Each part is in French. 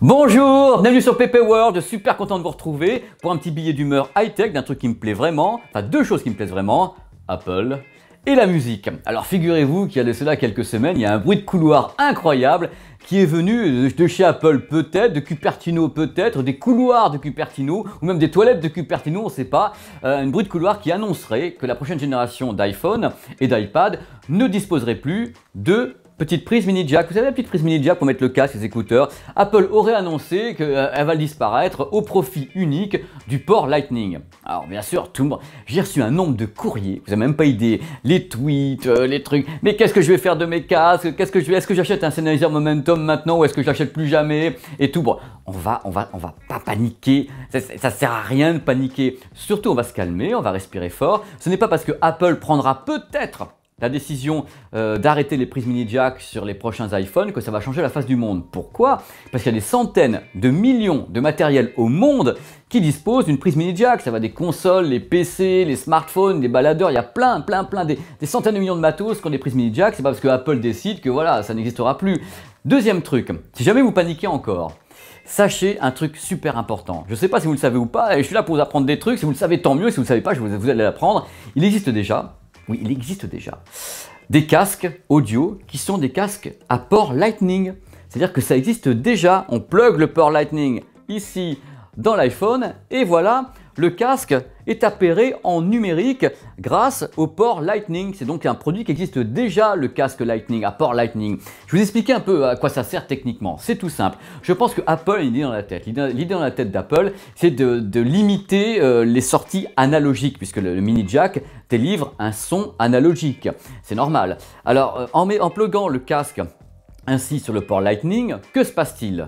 Bonjour, bienvenue sur PP World, super content de vous retrouver pour un petit billet d'humeur high-tech d'un truc qui me plaît vraiment, enfin deux choses qui me plaisent vraiment, Apple et la musique. Alors figurez-vous qu'il y a de cela quelques semaines, il y a un bruit de couloir incroyable qui est venu de chez Apple peut-être, de Cupertino peut-être, des couloirs de Cupertino ou même des toilettes de Cupertino, on ne sait pas, un bruit de couloir qui annoncerait que la prochaine génération d'iPhone et d'iPad ne disposerait plus de petite prise mini jack. Vous savez la petite prise mini jack pour mettre le casque et les écouteurs. Apple aurait annoncé qu'elle va disparaître au profit unique du port Lightning. Alors bien sûr, tout le monde, j'ai reçu un nombre de courriers, vous n'avez même pas idée, les tweets, les trucs. Mais qu'est-ce que je vais faire de mes casques? Est-ce que j'achète un Sennheiser Momentum maintenant ou est-ce que je l'achète plus jamais? Et tout. Bon, on va pas paniquer. Ça sert à rien de paniquer. Surtout, on va se calmer, on va respirer fort. Ce n'est pas parce que Apple prendra peut-être la décision d'arrêter les prises mini jack sur les prochains iPhones que ça va changer la face du monde. Pourquoi? Parce qu'il y a des centaines de millions de matériels au monde qui disposent d'une prise mini jack. Ça va des consoles, les PC, les smartphones, les baladeurs, il y a plein, des centaines de millions de matos qui ont des prises mini jack. C'est pas parce que Apple décide que voilà, ça n'existera plus. Deuxième truc, si jamais vous paniquez encore, sachez un truc super important. Je ne sais pas si vous le savez ou pas, et je suis là pour vous apprendre des trucs. Si vous le savez, tant mieux. Si vous ne le savez pas, vous allez l'apprendre. Il existe déjà. Oui, il existe déjà des casques audio qui sont des casques à port Lightning. C'est-à-dire que ça existe déjà. On plug le port Lightning ici dans l'iPhone et voilà, le casque est appairé en numérique grâce au port Lightning. C'est donc un produit qui existe déjà, le casque Lightning à port Lightning. Je vais vous expliquer un peu à quoi ça sert techniquement. C'est tout simple. Je pense que Apple a une idée dans la tête. L'idée dans la tête d'Apple, c'est de limiter les sorties analogiques puisque le mini jack délivre un son analogique. C'est normal. Alors, en pluguant le casque ainsi sur le port Lightning, que se passe-t-il?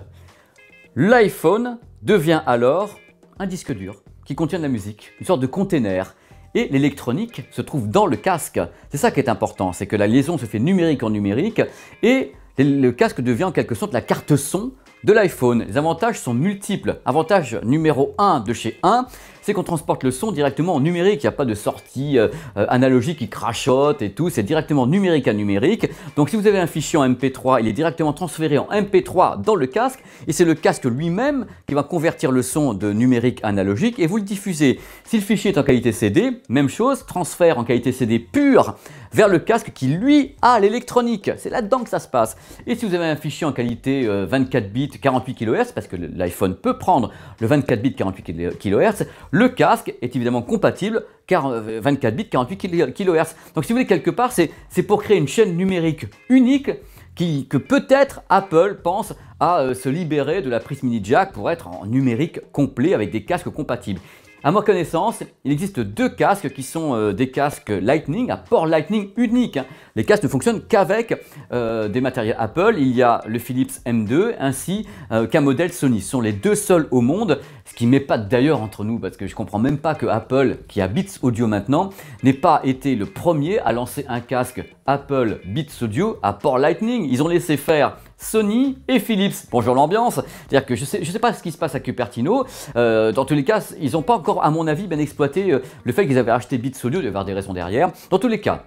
L'iPhone devient alors un disque dur qui contient de la musique, une sorte de container. Et l'électronique se trouve dans le casque. C'est ça qui est important, c'est que la liaison se fait numérique en numérique et le casque devient en quelque sorte la carte son de l'iPhone. Les avantages sont multiples. Avantage numéro 1 de chez 1, c'est qu'on transporte le son directement en numérique. Il n'y a pas de sortie analogique qui crachote et tout. C'est directement numérique à numérique. Donc si vous avez un fichier en MP3, il est directement transféré en MP3 dans le casque. Et c'est le casque lui-même qui va convertir le son de numérique à analogique et vous le diffusez. Si le fichier est en qualité CD, même chose, transfert en qualité CD pure vers le casque qui lui a l'électronique. C'est là-dedans que ça se passe. Et si vous avez un fichier en qualité 24 bits 48 kHz, parce que l'iPhone peut prendre le 24 bits 48 kHz, le casque est évidemment compatible car 24 bits 48 kHz. Donc si vous voulez quelque part, c'est pour créer une chaîne numérique unique que peut-être Apple pense à se libérer de la prise mini jack pour être en numérique complet avec des casques compatibles. À ma connaissance, il existe deux casques qui sont des casques Lightning, à port Lightning unique. Les casques ne fonctionnent qu'avec des matériels Apple. Il y a le Philips M2 ainsi qu'un modèle Sony. Ce sont les deux seuls au monde, ce qui m'épate d'ailleurs entre nous parce que je ne comprends même pas que Apple, qui a Beats Audio maintenant, n'ait pas été le premier à lancer un casque Apple Beats Audio à port Lightning. Ils ont laissé faire Sony et Philips. Bonjour l'ambiance. C'est-à-dire que je sais pas ce qui se passe à Cupertino. Dans tous les cas, ils n'ont pas encore, à mon avis, bien exploité le fait qu'ils avaient acheté Beats Audio. Il doit y avoir des raisons derrière. Dans tous les cas,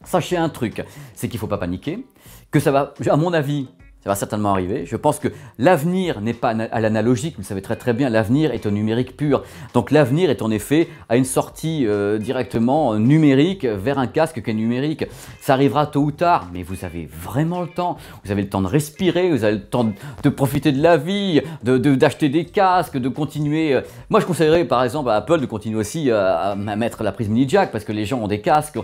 sachez un truc, c'est qu'il ne faut pas paniquer, que ça va, à mon avis, ça va certainement arriver. Je pense que l'avenir n'est pas à l'analogique, vous le savez très bien, l'avenir est au numérique pur. Donc l'avenir est en effet à une sortie directement numérique vers un casque qui est numérique. Ça arrivera tôt ou tard, mais vous avez vraiment le temps. Vous avez le temps de respirer, vous avez le temps de profiter de la vie, d'acheter des casques, de continuer. Moi je conseillerais par exemple à Apple de continuer aussi à mettre la prise mini jack parce que les gens ont des casques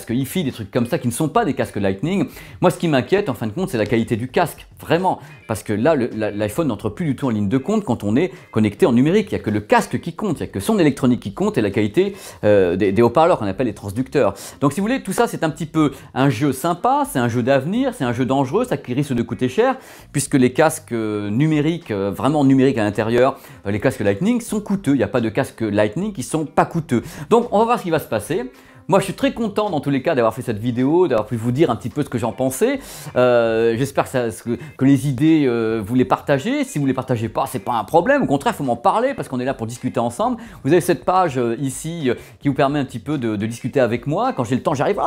hi-fi, des trucs comme ça qui ne sont pas des casques Lightning. Moi ce qui m'inquiète en fin de compte c'est la qualité du casque. Vraiment, parce que là, l'iPhone n'entre plus du tout en ligne de compte quand on est connecté en numérique. Il n'y a que le casque qui compte, il n'y a que son électronique qui compte et la qualité des haut-parleurs qu'on appelle les transducteurs. Donc si vous voulez, tout ça c'est un petit peu un jeu sympa, c'est un jeu d'avenir, c'est un jeu dangereux, ça qui risque de coûter cher, puisque les casques numériques, vraiment numériques à l'intérieur, les casques Lightning sont coûteux. Il n'y a pas de casques Lightning qui sont pas coûteux. Donc on va voir ce qui va se passer. Moi je suis très content dans tous les cas d'avoir fait cette vidéo, d'avoir pu vous dire un petit peu ce que j'en pensais. J'espère que les idées vous les partagez. Si vous ne les partagez pas, c'est pas un problème. Au contraire, il faut m'en parler parce qu'on est là pour discuter ensemble. Vous avez cette page ici qui vous permet un petit peu de discuter avec moi. Quand j'ai le temps, j'arrive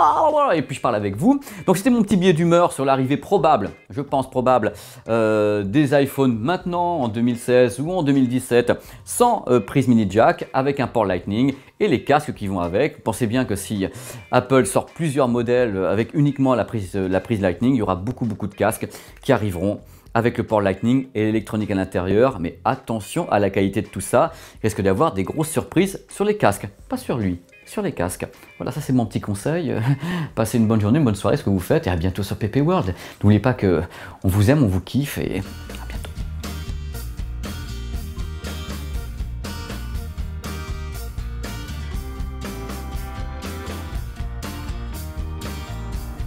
et puis je parle avec vous. Donc c'était mon petit billet d'humeur sur l'arrivée probable, je pense probable, des iPhones maintenant en 2016 ou en 2017 sans prise mini jack avec un port Lightning et les casques qui vont avec. Pensez bien que si Apple sort plusieurs modèles avec uniquement la prise Lightning, il y aura beaucoup de casques qui arriveront avec le port Lightning et l'électronique à l'intérieur. Mais attention à la qualité de tout ça, il risque d'avoir des grosses surprises sur les casques, pas sur lui, sur les casques. Voilà, ça c'est mon petit conseil. Passez une bonne journée, une bonne soirée, ce que vous faites, et à bientôt sur PP World. N'oubliez pas que on vous aime, on vous kiffe et